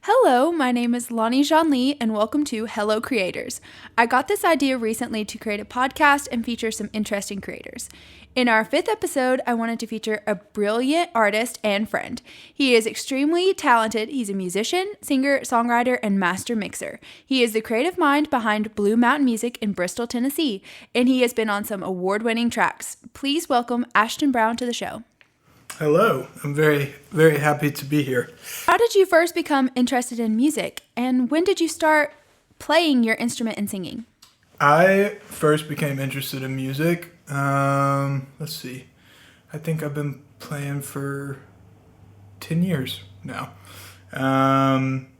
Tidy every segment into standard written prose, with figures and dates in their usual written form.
Hello, my name is Lonijonli, and welcome to Hello Creators. I got this idea recently to create a podcast and feature some interesting creators. In our 5th episode, I wanted to feature a brilliant artist and friend. He is extremely talented. He's a musician, singer, songwriter, and master mixer. He is the creative mind behind Blue Mountain Music in Bristol, Tennessee, and he has been on some award-winning tracks. Please welcome Ashton Brown to the show. Hello, I'm very, very happy to be here. How did you first become interested in music, and when did you start playing your instrument and singing? I first became interested in music, let's see, I think I've been playing for 10 years now. And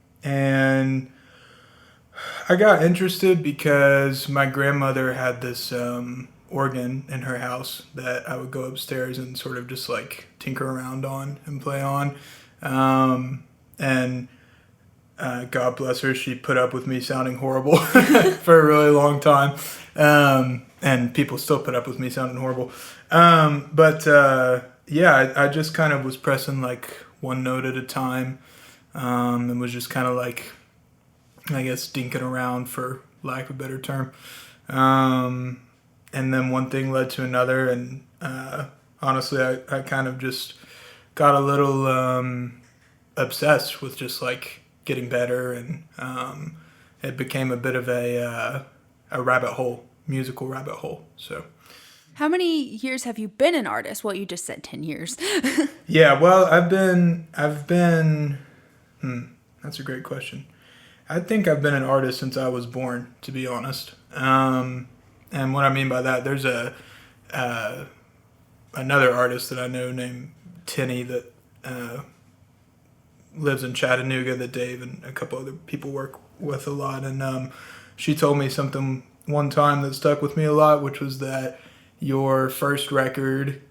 I got interested because my grandmother had this organ in her house that I would go upstairs and sort of just like tinker around on and play on. And God bless her, she put up with me sounding horrible for a really long time. And people still put up with me sounding horrible. Yeah, I just kind of was pressing like one note at a time, and was just kind of like, I guess, dinking around, for lack of a better term. And then one thing led to another, and honestly, I kind of just got a little obsessed with just like getting better, and it became a bit of a rabbit hole, musical rabbit hole. So, How many years have you been an artist? Well, you just said 10 years. yeah, well, I've been. That's a great question. I think I've been an artist since I was born, to be honest. And what I mean by that, there's another artist that I know named Tinny that lives in Chattanooga that Dave and a couple other people work with a lot. And she told me something one time that stuck with me a lot, which was that your first record,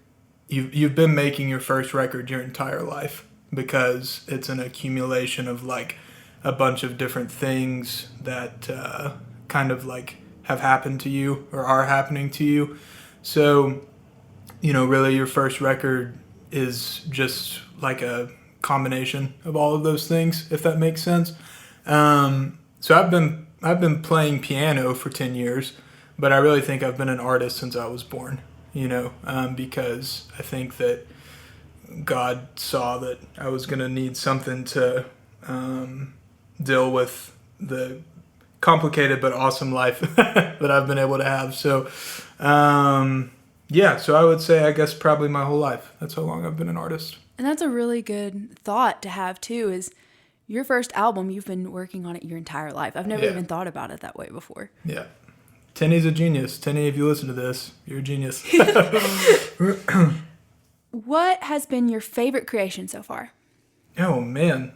you've been making your first record your entire life, because it's an accumulation of like a bunch of different things that kind of like have happened to you or are happening to you. So, really your first record is just like a combination of all of those things, if that makes sense. So I've been playing piano for 10 years, but I really think I've been an artist since I was born, because I think that God saw that I was going to need something to deal with the complicated but awesome life that I've been able to have. So, so I would say, I guess, probably my whole life. That's how long I've been an artist. And that's a really good thought to have, too, is your first album, you've been working on it your entire life. I've never even thought about it that way before. Yeah. Tinny's a genius. Tinny, if you listen to this, you're a genius. What has been your favorite creation so far? Oh, man.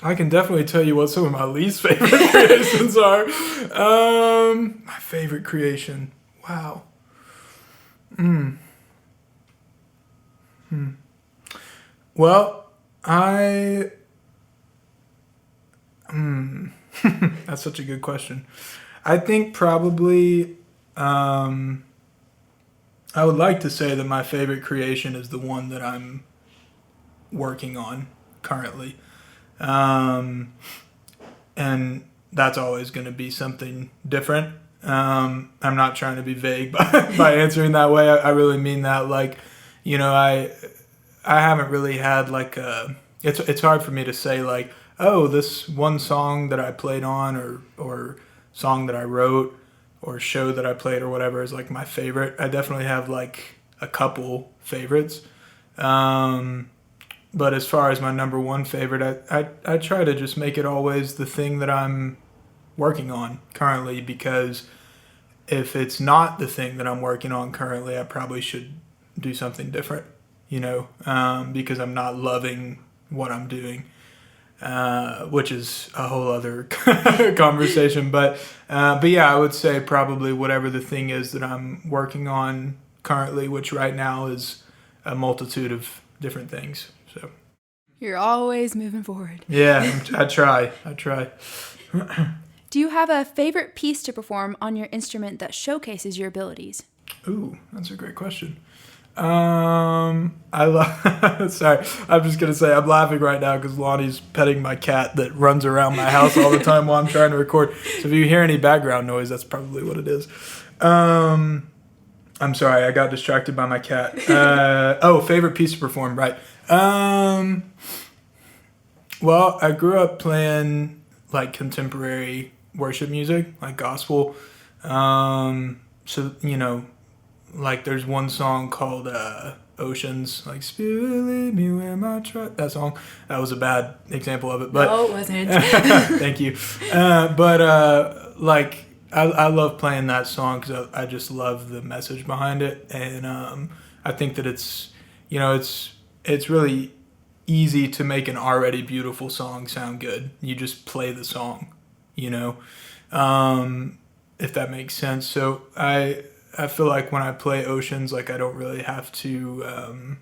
I can definitely tell you what some of my least favorite creations are. My favorite creation. Wow. Well, that's such a good question. I think probably, I would like to say that my favorite creation is the one that I'm working on currently. And that's always going to be something different. I'm not trying to be vague by answering that way. I really mean that. Like, I haven't really had like it's hard for me to say like, oh, this one song that I played on or song that I wrote or show that I played or whatever is like my favorite. I definitely have like a couple favorites. But as far as my number one favorite, I try to just make it always the thing that I'm working on currently, because if it's not the thing that I'm working on currently, I probably should do something different, because I'm not loving what I'm doing, which is a whole other conversation. But yeah, I would say probably whatever the thing is that I'm working on currently, which right now is a multitude of different things. So you're always moving forward. Yeah, I try. Do you have a favorite piece to perform on your instrument that showcases your abilities? Ooh, that's a great question. I love. Sorry, I'm just gonna say I'm laughing right now because Lonnie's petting my cat that runs around my house all the time while I'm trying to record. So if you hear any background noise, that's probably what it is. I'm sorry, I got distracted by my cat. Favorite piece to perform, right? Well, I grew up playing like contemporary worship music, like gospel. So like there's one song called Oceans, like Spirit lead me where my trust. That song. That was a bad example of it, but no, it wasn't. Thank you. Like I love playing that song because I just love the message behind it, and I think that it's really easy to make an already beautiful song sound good. You just play the song, if that makes sense. So I feel like when I play Oceans, like I don't really have to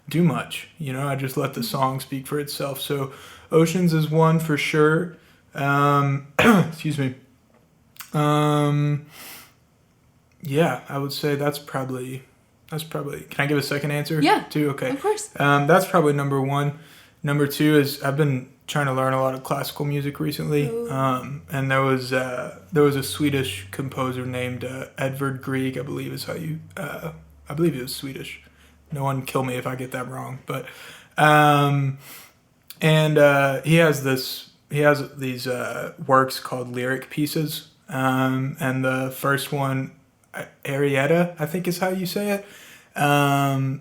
do much. I just let the song speak for itself. So Oceans is one for sure. Excuse me. Yeah, I would say that's probably. Can I give a second answer? Yeah. Too? Okay. Of course. That's probably number one. Number two is I've been trying to learn a lot of classical music recently. And there was a Swedish composer named Edvard Grieg, I believe is how you. I believe he was Swedish. No one kill me if I get that wrong. But he has these works called lyric pieces. And the first one, Arietta, I think is how you say it,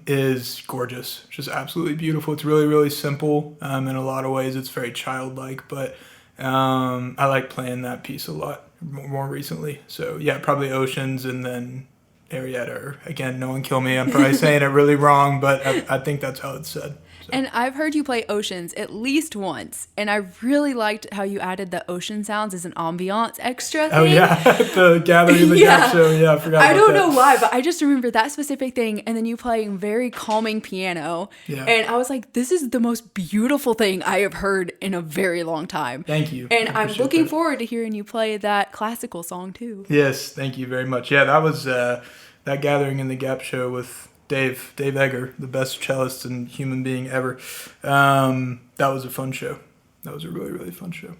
is gorgeous. It's just absolutely beautiful. It's really, really simple. In a lot of ways, it's very childlike, but I like playing that piece a lot more recently. So yeah, probably Oceans and then Arietta. Or, again, no one kill me. I'm probably saying it really wrong, but I think that's how it's said. So. And I've heard you play Oceans at least once, and I really liked how you added the ocean sounds as an ambiance extra thing. Oh yeah, the Gathering in the Gap show. Yeah, I forgot about that. I don't know why, but I just remember that specific thing, and then you playing very calming piano. Yeah. And I was like, this is the most beautiful thing I have heard in a very long time. Thank you. And I'm looking forward to hearing you play that classical song too. Yes, thank you very much. Yeah, that was that Gathering in the Gap show with Dave Egger, the best cellist and human being ever. That was a fun show. That was a really, really fun show.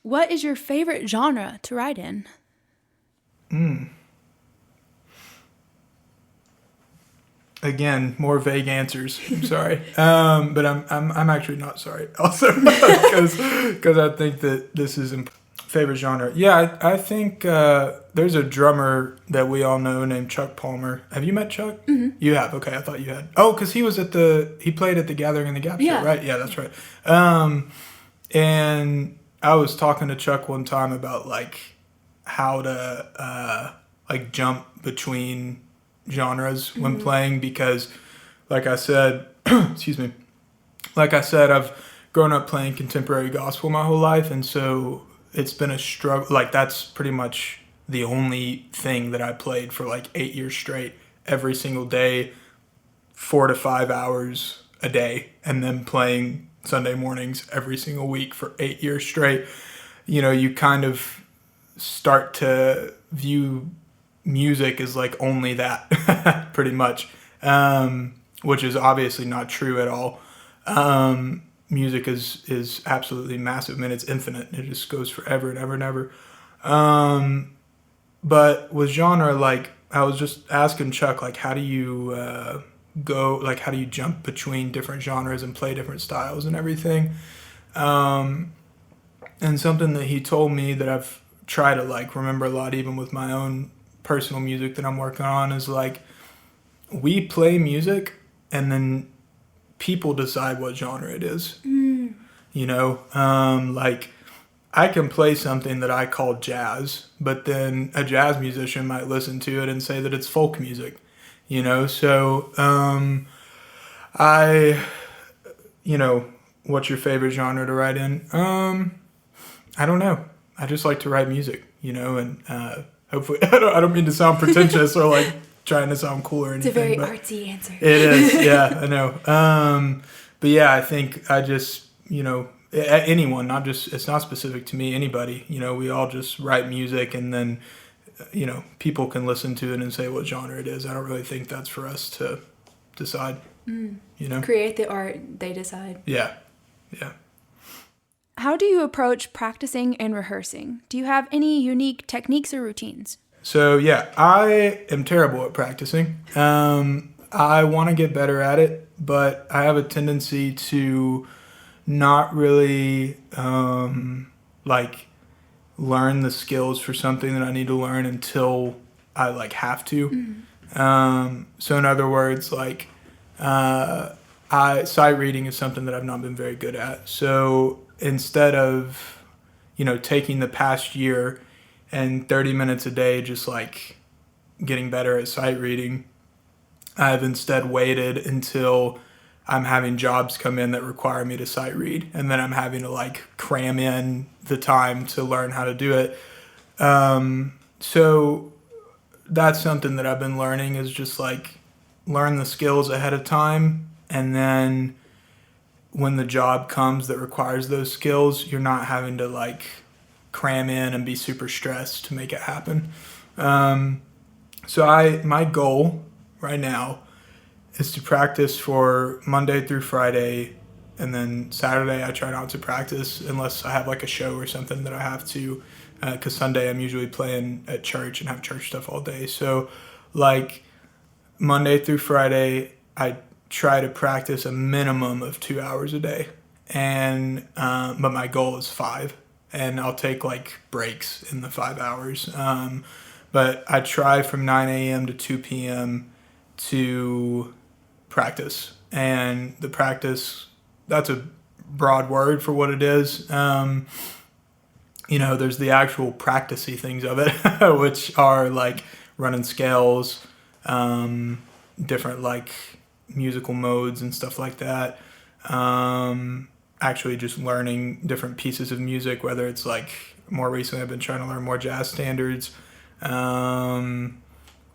What is your favorite genre to write in? Again, more vague answers. I'm sorry, but I'm actually not sorry. Also, because I think that this is favorite genre. Yeah, I think there's a drummer that we all know named Chuck Palmer. Have you met Chuck? Mm-hmm. You have. Okay, I thought you had. Oh, because he played at the Gathering in the Gap show, right? Yeah, that's right. And I was talking to Chuck one time about like how to like jump between genres when playing, because like I said, excuse me, I've grown up playing contemporary gospel my whole life, and so it's been a struggle. Like that's pretty much the only thing that I played for like 8 years straight, every single day, 4 to 5 hours a day, and then playing Sunday mornings every single week for 8 years straight. You kind of start to view music as like only that, pretty much, which is obviously not true at all. Music is absolutely massive. I mean, it's infinite. It just goes forever and ever and ever. But with genre, like I was just asking Chuck, like, how do you how do you jump between different genres and play different styles and everything? And something that he told me that I've tried to like remember a lot, even with my own personal music that I'm working on, is like we play music and then people decide what genre it is. Like I can play something that I call jazz, but then a jazz musician might listen to it and say that it's folk music, so what's your favorite genre to write in? I don't know. I just like to write music, and hopefully I don't mean to sound pretentious or like trying to sound cool or anything. It's a very artsy answer. It is, yeah, I know. But yeah, I think I just, anyone, it's not specific to me, anybody, we all just write music, and then people can listen to it and say what genre it is. I don't really think that's for us to decide. Create the art, they decide. Yeah. How do you approach practicing and rehearsing? Do you have any unique techniques or routines? So yeah, I am terrible at practicing. I want to get better at it, but I have a tendency to not really learn the skills for something that I need to learn until I have to. So in other words, sight reading is something that I've not been very good at. So instead of taking the past year and 30 minutes a day just getting better at sight reading, I've instead waited until I'm having jobs come in that require me to sight read, and then I'm having to cram in the time to learn how to do it. So that's something that I've been learning, is just learn the skills ahead of time, and then when the job comes that requires those skills, you're not having to cram in and be super stressed to make it happen. So my goal right now is to practice for Monday through Friday, and then Saturday I try not to practice unless I have a show or something that I have to, because Sunday I'm usually playing at church and have church stuff all day. So Monday through Friday I try to practice a minimum of 2 hours a day, and but my goal is 5, and I'll take breaks in the 5 hours. But I try from 9 a.m. to 2 p.m. to practice. And the practice, that's a broad word for what it is. There's the actual practicey things of it, which are running scales, different musical modes and stuff like that. Actually just learning different pieces of music, whether it's more recently I've been trying to learn more jazz standards,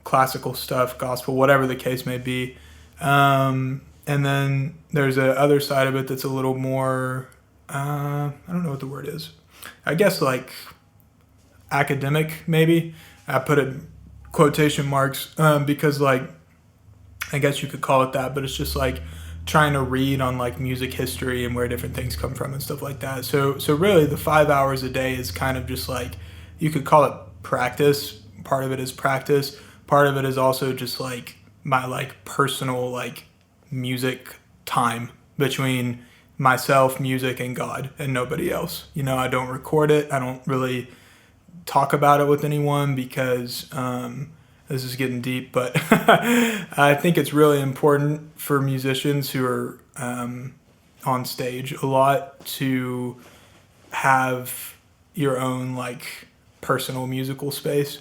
classical stuff, gospel, whatever the case may be. And then there's a other side of it that's a little more, I don't know what the word is. I guess academic, maybe. I put it quotation marks, because I guess you could call it that, but it's just trying to read on music history and where different things come from and stuff like that. So really the 5 hours a day is kind of just you could call it practice. Part of it is practice. Part of it is also just my personal music time between myself, music, and God, and nobody else. I don't record it. I don't really talk about it with anyone because this is getting deep, but I think it's really important for musicians who are on stage a lot to have your own personal musical space.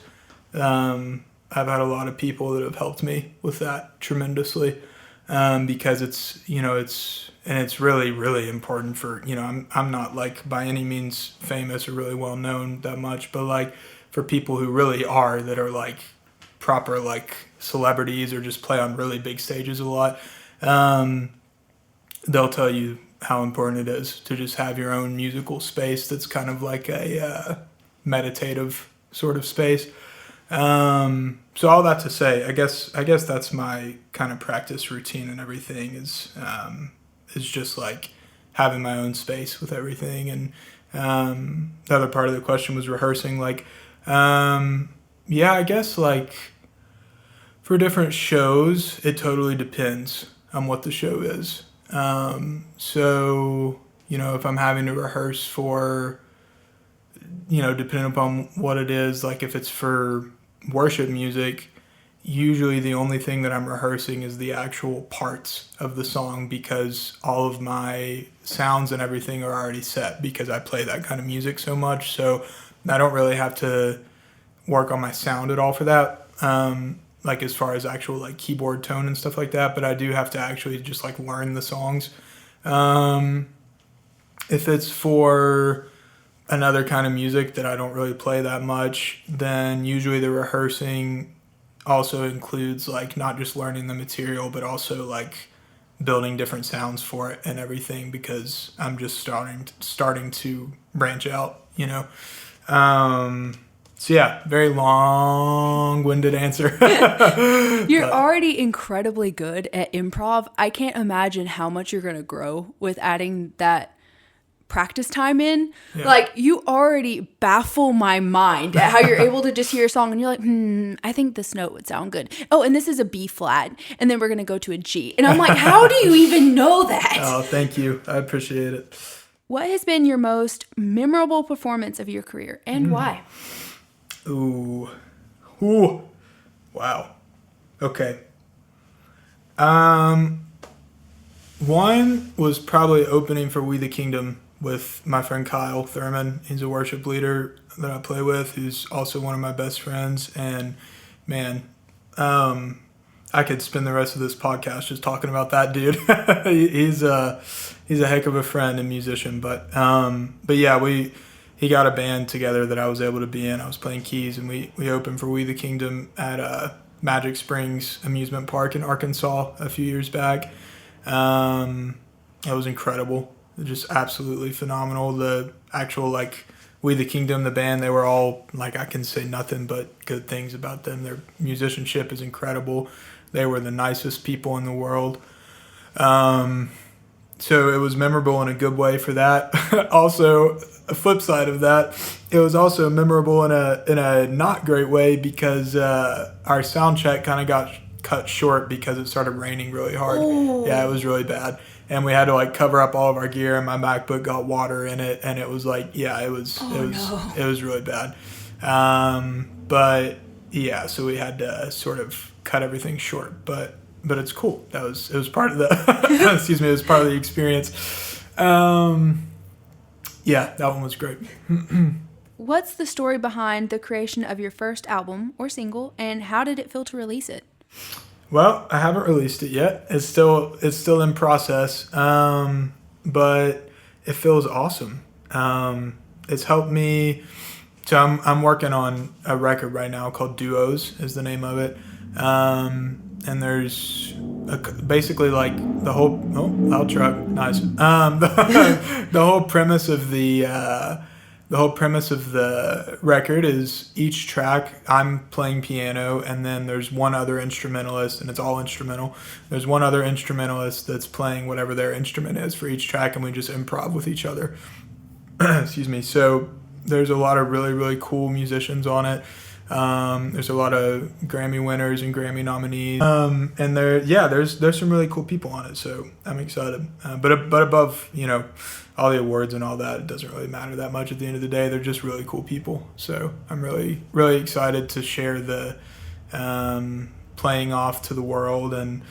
I've had a lot of people that have helped me with that tremendously, because it's really, really important for, I'm not by any means famous or really well known that much, but for people who really are, that are proper celebrities or just play on really big stages a lot, they'll tell you how important it is to just have your own musical space that's kind of a meditative sort of space. So all that to say, I guess that's my kind of practice routine and everything is just having my own space with everything. And the other part of the question was rehearsing. Yeah, I guess for different shows, it totally depends on what the show is. So, if I'm having to rehearse for, depending upon what it is, if it's for worship music, usually the only thing that I'm rehearsing is the actual parts of the song, because all of my sounds and everything are already set because I play that kind of music so much. So I don't really have to work on my sound at all for that. As far as actual keyboard tone and stuff like that, but I do have to actually just learn the songs. If it's for another kind of music that I don't really play that much, then usually the rehearsing also includes not just learning the material, but also building different sounds for it and everything, because I'm just starting to branch out, So yeah, very long-winded answer. You're already incredibly good at improv. I can't imagine how much you're going to grow with adding that practice time in. Yeah. Like, you already baffle my mind at how you're able to just hear a song and you're like, I think this note would sound good. Oh, and this is a B flat, and then we're going to go to a G. And I'm like, how do you even know that? Oh, thank you. I appreciate it. What has been your most memorable performance of your career, and why? Ooh. Wow. Okay. One was probably opening for We the Kingdom with my friend Kyle Thurman. He's a worship leader that I play with, who's also one of my best friends. And man, I could spend the rest of this podcast just talking about that dude. He's a heck of a friend and musician. But yeah, he got a band together that I was able to be in. I was playing keys, and we opened for We the Kingdom at Magic Springs Amusement Park in Arkansas a few years back. It was incredible. Just absolutely phenomenal. The actual, like, We the Kingdom, the band, they were all, like, I can say nothing but good things about them. Their musicianship is incredible. They were the nicest people in the world. So it was memorable in a good way for that. Also, a flip side of that, it was also memorable in a not great way because our sound check kind of got cut short because it started raining really hard. Oh. Yeah, it was really bad. And we had to like cover up all of our gear, and my MacBook got water in it, and it was like, yeah, it was really bad. But yeah, so we had to sort of cut everything short, but it's cool. It was part of the excuse me, it was part of the experience. Yeah, that one was great. What's the story behind the creation of your first album or single, and how did it feel to release it? Well, I haven't released it yet. It's still in process, but it feels awesome. It's helped me. So I'm working on a record right now called Duos is the name of it, and there's basically like the whole loud truck, nice. The whole premise of the record is each track I'm playing piano, and then there's one other instrumentalist, and it's all instrumental. There's one other instrumentalist that's playing whatever their instrument is for each track, and we just improv with each other. Excuse me. So there's a lot of really, really cool musicians on it. There's a lot of Grammy winners and Grammy nominees. And there's some really cool people on it, so I'm excited. But above, all the awards and all that, it doesn't really matter that much at the end of the day. They're just really cool people. So I'm really, really excited to share the playing off to the world and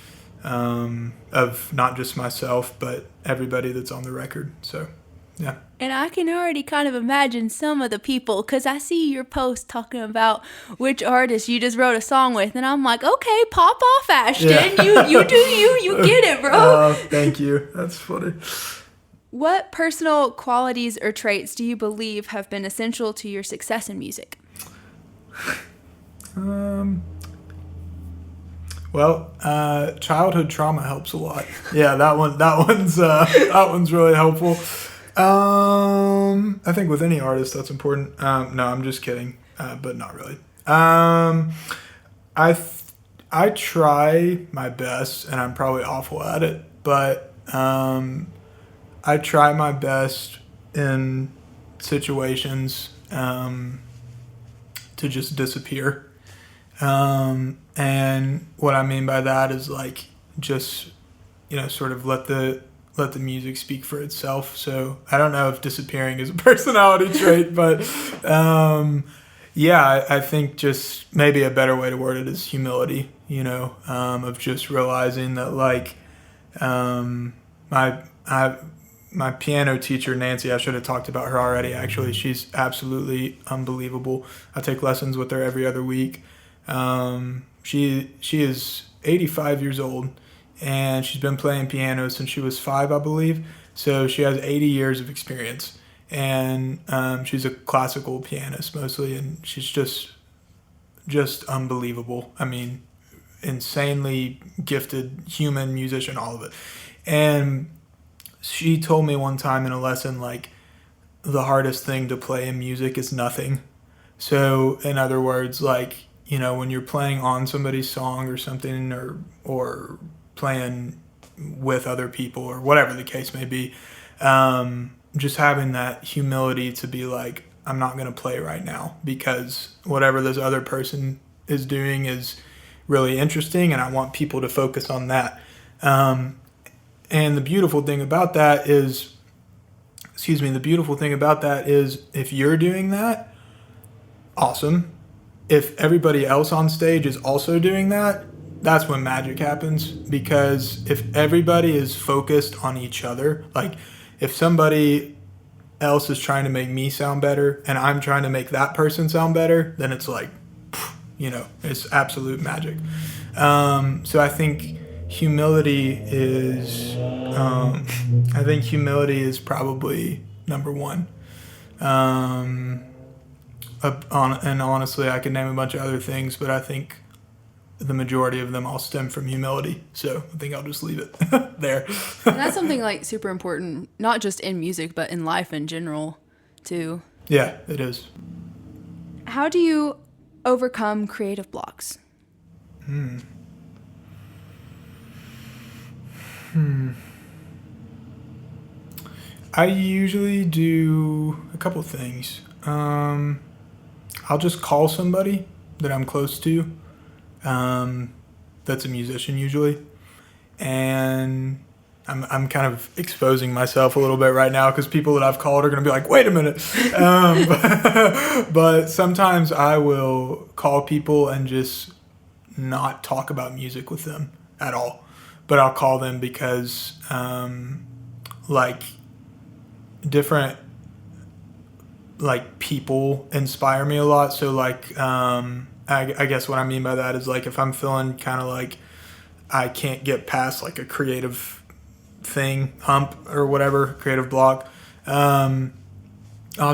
of not just myself, but everybody that's on the record. So, yeah. And I can already kind of imagine some of the people, because I see your post talking about which artist you just wrote a song with, and I'm like, okay, pop off, Ashton. Yeah. You do you get it, bro. Oh, thank you. That's funny. What personal qualities or traits do you believe have been essential to your success in music? Well, childhood trauma helps a lot. Yeah, that one's really helpful. I think with any artist that's important. No, I'm just kidding. But not really. I try my best, and I'm probably awful at it, but I try my best in situations to just disappear. And what I mean by that is like just sort of let the music speak for itself. So I don't know if disappearing is a personality trait, but I think just maybe a better way to word it is humility, of just realizing that like my piano teacher, Nancy, I should have talked about her already, actually. She's absolutely unbelievable. I take lessons with her every other week. She is 85 years old, and she's been playing piano since she was 5, I believe. So she has 80 years of experience, and she's a classical pianist mostly, and she's just unbelievable. I mean, insanely gifted human musician, all of it. And she told me one time in a lesson, like, the hardest thing to play in music is nothing. So in other words, like, you know, when you're playing on somebody's song or something, or playing with other people or whatever the case may be, just having that humility to be like, I'm not going to play right now because whatever this other person is doing is really interesting and I want people to focus on that. And the beautiful thing about that is, if you're doing that, awesome. If everybody else on stage is also doing that, that's when magic happens. Because if everybody is focused on each other, like if somebody else is trying to make me sound better and I'm trying to make that person sound better, then it's like, you know, it's absolute magic. So I think humility is probably number one. And honestly, I could name a bunch of other things, but I think the majority of them all stem from humility. So I think I'll just leave it there. And that's something like super important, not just in music, but in life in general, too. Yeah, it is. How do you overcome creative blocks? I usually do a couple things. I'll just call somebody that I'm close to. That's a musician usually. And I'm kind of exposing myself a little bit right now because people that I've called are going to be like, wait a minute. But sometimes I will call people and just not talk about music with them at all. But I'll call them because, like, different, like, people inspire me a lot. So, like, I guess what I mean by that is, like, if I'm feeling kind of like I can't get past, like, a creative hump or whatever, creative block, I'll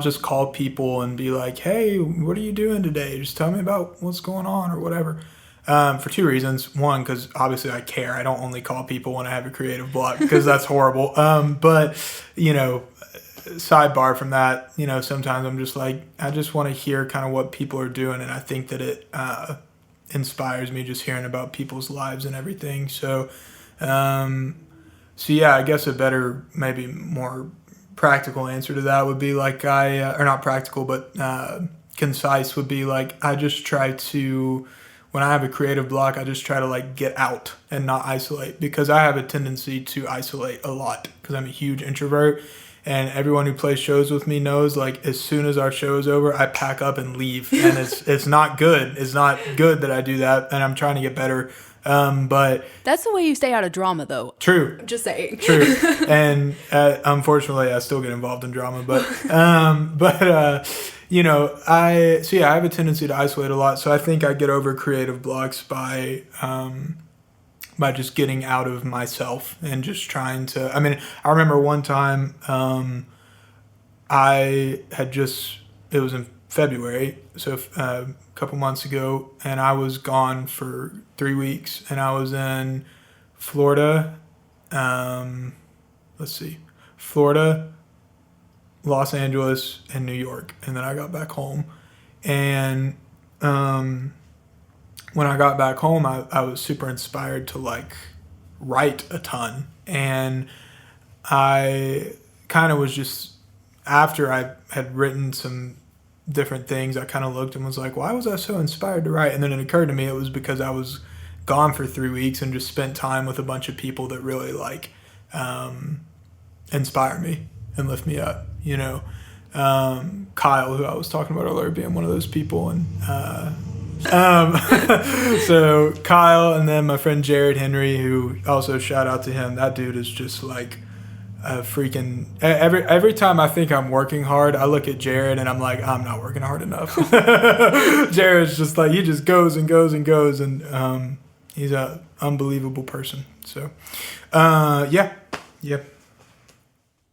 just call people and be like, hey, what are you doing today? Just tell me about what's going on or whatever. For two reasons. One, because obviously I care. I don't only call people when I have a creative block because that's horrible. But, you know, sidebar from that, you know, sometimes I'm just like, I just want to hear kind of what people are doing. And I think that it inspires me just hearing about people's lives and everything. So yeah, I guess a better, maybe more practical answer to that would be like or not practical, but concise would be like, I just try to, when I have a creative block, I just try to like get out and not isolate, because I have a tendency to isolate a lot because I'm a huge introvert. And everyone who plays shows with me knows, like, as soon as our show is over, I pack up and leave. And it's not good. It's not good that I do that. And I'm trying to get better. But That's the way you stay out of drama, though. True. Just saying. True. And unfortunately, I still get involved in drama. But you know, I have a tendency to isolate a lot. So I think I get over creative blocks by just getting out of myself and just trying to, I mean, I remember one time it was in February, so a couple months ago, and I was gone for 3 weeks, and I was in Florida, Florida, Los Angeles, and New York, and then I got back home, and when I got back home, I was super inspired to like write a ton. And I kind of was just, after I had written some different things, I kind of looked and was like, why was I so inspired to write? And then it occurred to me it was because I was gone for 3 weeks and just spent time with a bunch of people that really like inspire me and lift me up, you know. Kyle, who I was talking about earlier, being one of those people, and so Kyle, and then my friend Jared Henry, who also, shout out to him. That dude is just like a freaking, every time I think I'm working hard, I look at Jared and I'm like, I'm not working hard enough. Jared's just like, he just goes and goes and goes, and he's an unbelievable person. So yeah.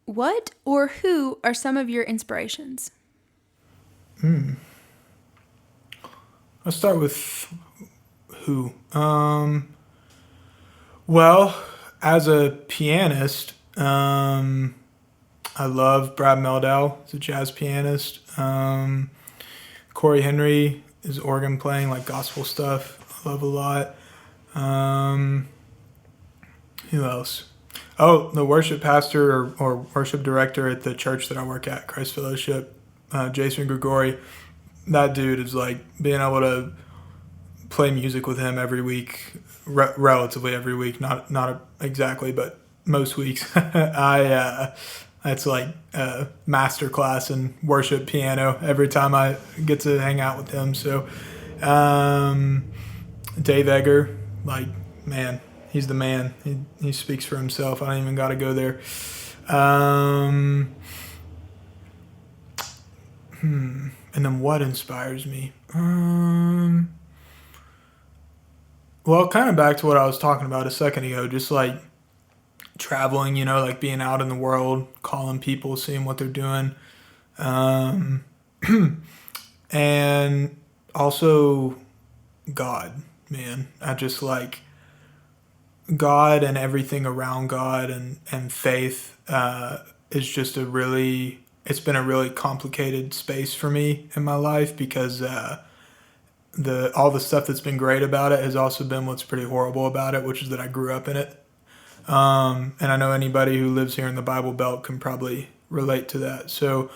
What or who are some of your inspirations? Let's start with who. Well, as a pianist, I love Brad Mehldau. He's a jazz pianist. Corey Henry is organ playing, like gospel stuff. I love a lot. Who else? Oh, the worship pastor or worship director at the church that I work at, Christ Fellowship, Jason Grigori. That dude is like being able to play music with him every week, relatively every week, not exactly, but most weeks. It's like a master class in worship piano every time I get to hang out with him. So, Dave Egger, like, man, he's the man. He speaks for himself. I don't even got to go there. And then what inspires me? Well, kind of back to what I was talking about a second ago, just like traveling, like being out in the world, calling people, seeing what they're doing. And also God, man. I just like God and everything around God and faith is just it's been a really complicated space for me in my life because all the stuff that's been great about it has also been what's pretty horrible about it, which is that I grew up in it. And I know anybody who lives here in the Bible Belt can probably relate to that. So,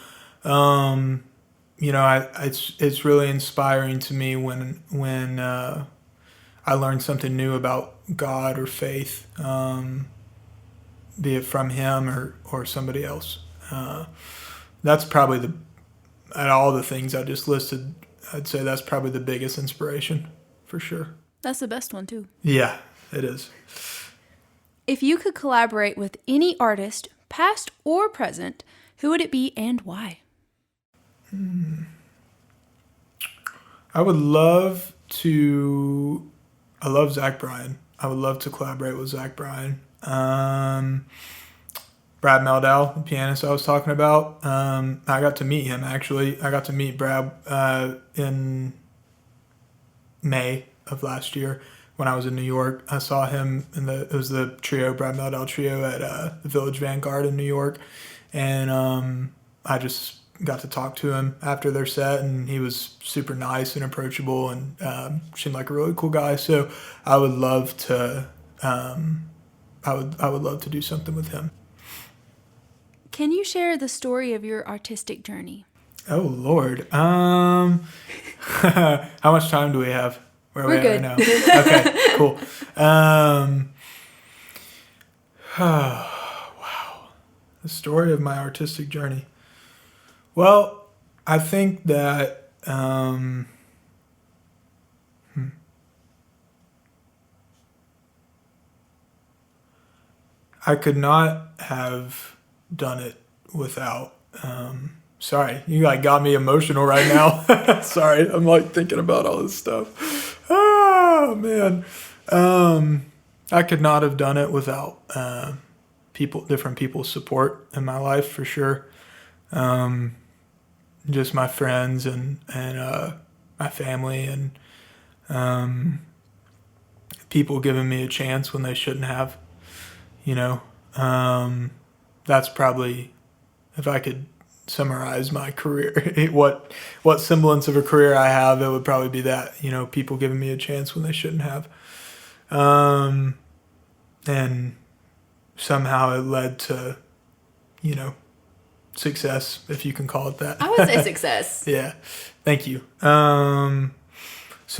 it's really inspiring to me when I learn something new about God or faith, be it from him or somebody else. That's probably at all the things I just listed, I'd say that's probably the biggest inspiration for sure. That's the best one too. Yeah, it is. If you could collaborate with any artist, past or present, who would it be and why? I love Zach Bryan. I would love to collaborate with Zach Bryan. Brad Meldau, the pianist I was talking about. I got to meet him, actually. I got to meet Brad in May of last year when I was in New York. I saw him it was the trio, Brad Meldau trio at the Village Vanguard in New York. And I just got to talk to him after their set, and he was super nice and approachable and seemed like a really cool guy. So I would love to I would love to do something with him. Can you share the story of your artistic journey? Oh, Lord. How much time do we have? Where are we good. at right now? Okay, cool. Wow. The story of my artistic journey. Well, I think that I could not have done it without sorry, you got me emotional right now. Sorry, I'm thinking about all this stuff. Oh man. I could not have done it without different people's support in my life for sure. Just my friends and my family and people giving me a chance when they shouldn't have, that's probably, if I could summarize my career, what semblance of a career I have, it would probably be that, people giving me a chance when they shouldn't have. And somehow it led to, success, if you can call it that. I would say success. Yeah. Thank you. So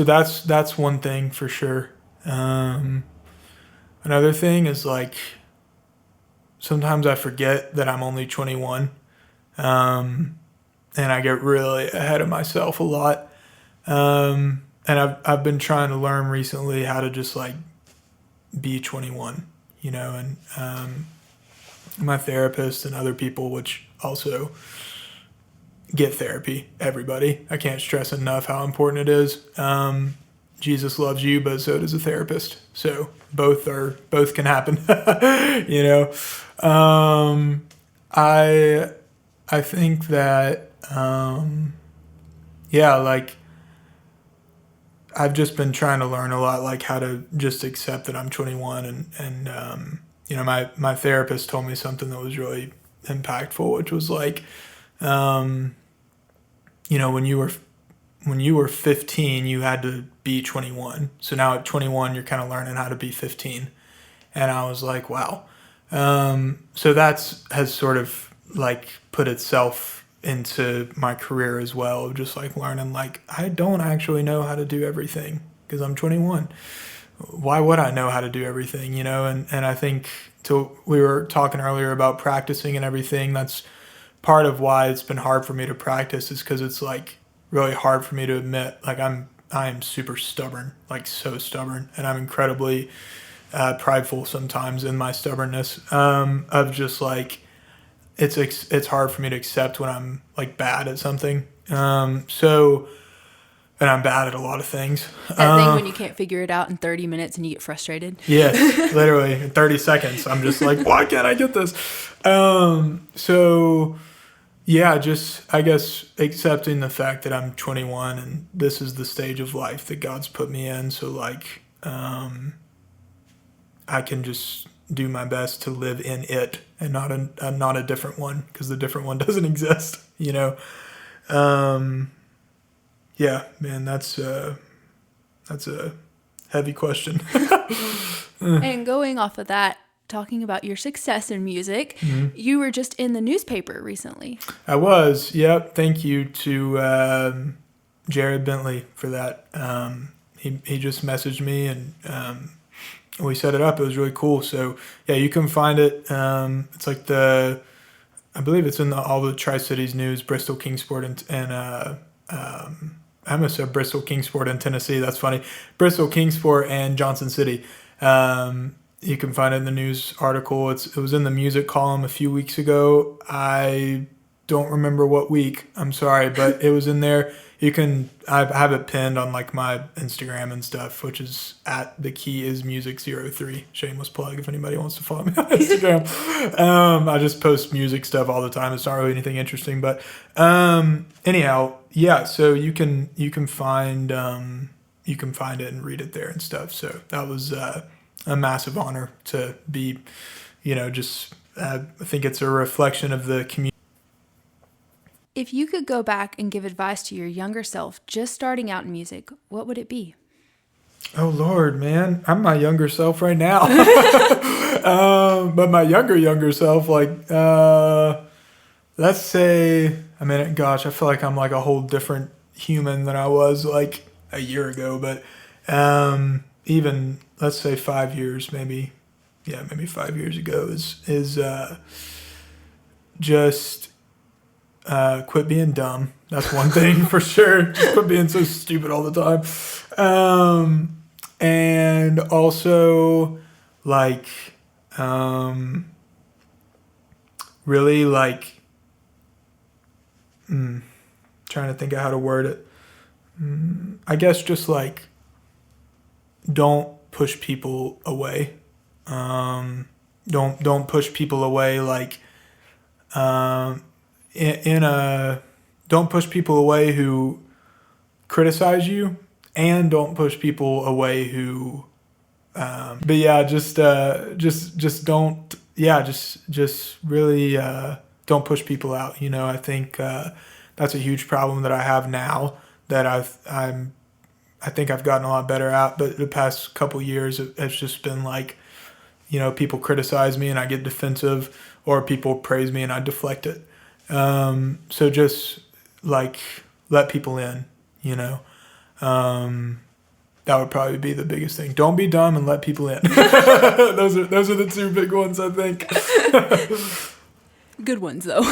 that's one thing for sure. Another thing is sometimes I forget that I'm only 21. And I get really ahead of myself a lot. And I've been trying to learn recently how to just be 21, and my therapist and other people, which also get therapy, everybody. I can't stress enough how important it is. Jesus loves you, but so does a therapist. So both can happen, I think that, I've just been trying to learn a lot, how to just accept that I'm 21 and my therapist told me something that was really impactful, which was when you were when you were 15, you had to be 21. So now at 21, you're kind of learning how to be 15. And I was like, wow. So has sort of like put itself into my career as well. Just like learning, like, I don't actually know how to do everything because I'm 21. Why would I know how to do everything, you know? And I think we were talking earlier about practicing and everything. That's part of why it's been hard for me to practice, is because it's like really hard for me to admit, like, I am super stubborn, like so stubborn, and I'm incredibly prideful sometimes in my stubbornness, of just like, it's hard for me to accept when I'm like bad at something. And I'm bad at a lot of things. That thing when you can't figure it out in 30 minutes and you get frustrated. Yes, literally in 30 seconds. I'm just like, why can't I get this? So yeah, just, I guess, accepting the fact that I'm 21 and this is the stage of life that God's put me in. So like, I can just do my best to live in it and not a different one, because the different one doesn't exist, you know? Yeah, man, that's a heavy question. And going off of that, talking about your success in music, you were just in the newspaper recently. I was, yep. Thank you to Jared Bentley for that. He just messaged me and we set it up. It was really cool. So yeah, you can find it. It's like I believe it's in all the Tri-Cities news, Bristol, Kingsport, and I almost said Bristol, Kingsport, and Tennessee. That's funny. Bristol, Kingsport, and Johnson City. You can find it in the news article. It was in the music column a few weeks ago. I don't remember what week. I'm sorry, but it was in there. I have it pinned on like my Instagram and stuff, which is at @theKeyIsMusic03. Shameless plug if anybody wants to follow me on Instagram. I just post music stuff all the time. It's not really anything interesting, but anyhow, yeah. So you can find it and read it there and stuff. So that was a massive honor to be, just I think it's a reflection of the community. If you could go back and give advice to your younger self just starting out in music, what would it be? Oh, Lord, man. I'm my younger self right now. But my younger self, like, let's say, gosh, I feel like I'm like a whole different human than I was like a year ago. But even, let's say 5 years, maybe 5 years ago is just... quit being dumb. That's one thing for sure. Just quit being so stupid all the time. And also, like, really, like, trying to think of how to word it. I guess just, like, don't push people away. Don't push people away, like, don't push people away who criticize you, and don't push people away who but yeah, just don't, just really don't push people out. I think that's a huge problem that I have now that I think I've gotten a lot better at, but the past couple years it's just been like, people criticize me and I get defensive, or people praise me and I deflect it. So just like let people in, that would probably be the biggest thing. Don't be dumb and let people in. Those are the two big ones, I think. Good ones though.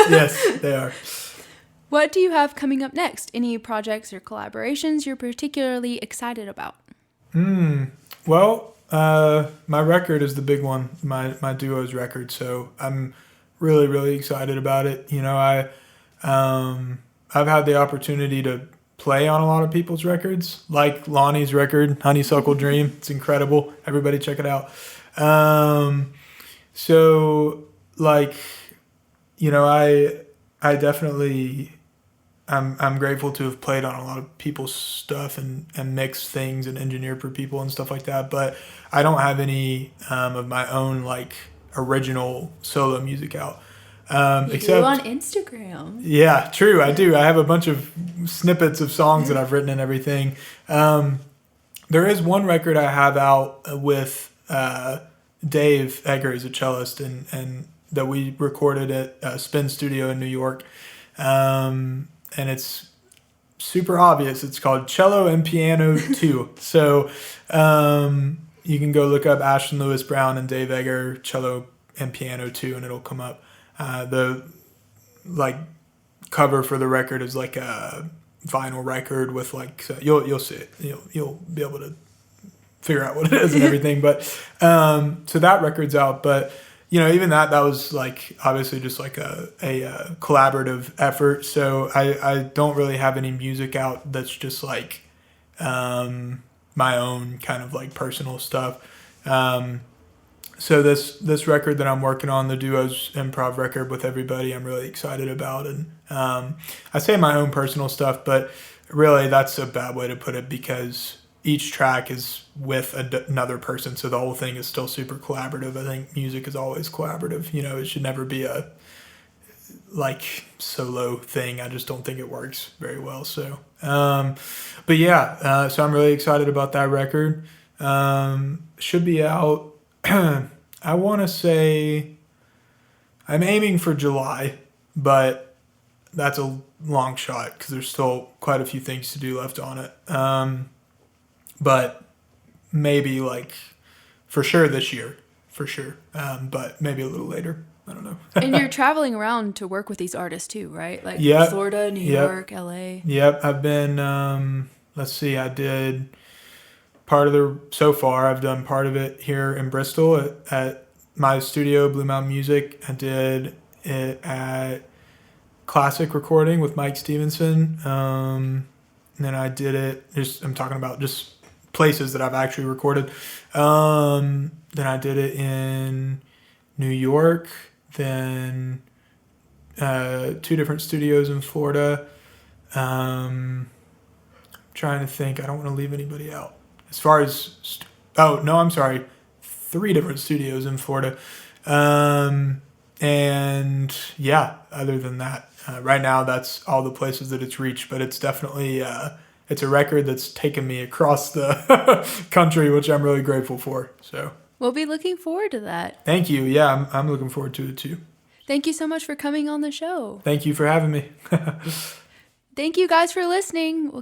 Yes, they are. What do you have coming up next? Any projects or collaborations you're particularly excited about? Well, my record is the big one, my duo's record. So I'm really, really excited about it. I've had the opportunity to play on a lot of people's records, like Lonnie's record, Honeysuckle Dream. It's incredible. Everybody check it out. So like, I definitely, I'm grateful to have played on a lot of people's stuff and mixed things and engineered for people and stuff like that. But I don't have any of my own like original solo music out. You do on Instagram. Yeah, true. I do. I have a bunch of snippets of songs that I've written and everything. There is one record I have out with Dave Egger, is a cellist, and that we recorded at Spin Studio in New York. And it's super obvious. It's called Cello and Piano 2. So you can go look up Ashton Brown and Dave Egger, Cello and Piano 2, and it'll come up. The cover for the record is like a vinyl record with so you'll see it. You'll be able to figure out what it is and everything. But so that record's out. But even that was obviously just a collaborative effort. So I don't really have any music out that's just my own kind of personal stuff. So this record that I'm working on, the Duos improv record with everybody, I'm really excited about. And I say my own personal stuff, but really that's a bad way to put it because each track is with another person. So the whole thing is still super collaborative. I think music is always collaborative. It should never be a solo thing. I just don't think it works very well. So, but yeah, so I'm really excited about that record. Should be out. I want to say I'm aiming for July, but that's a long shot because there's still quite a few things to do left on it. But maybe for sure this year, for sure. But maybe a little later. I don't know. And you're traveling around to work with these artists too, right? Florida, New York, LA. Yep. I've been, let's see, I did so far I've done part of it here in Bristol at my studio, Blue Mountain Music. I did it at Classic Recording with Mike Stevenson. And then I did it, I'm talking about just places that I've actually recorded. Then I did it in New York, then 2 different studios in Florida. Trying to think, I don't want to leave anybody out. As far as, 3 different studios in Florida. And yeah, other than that, right now that's all the places that it's reached, but it's definitely, it's a record that's taken me across the country, which I'm really grateful for. So we'll be looking forward to that. Thank you. Yeah, I'm looking forward to it too. Thank you so much for coming on the show. Thank you for having me. Thank you guys for listening.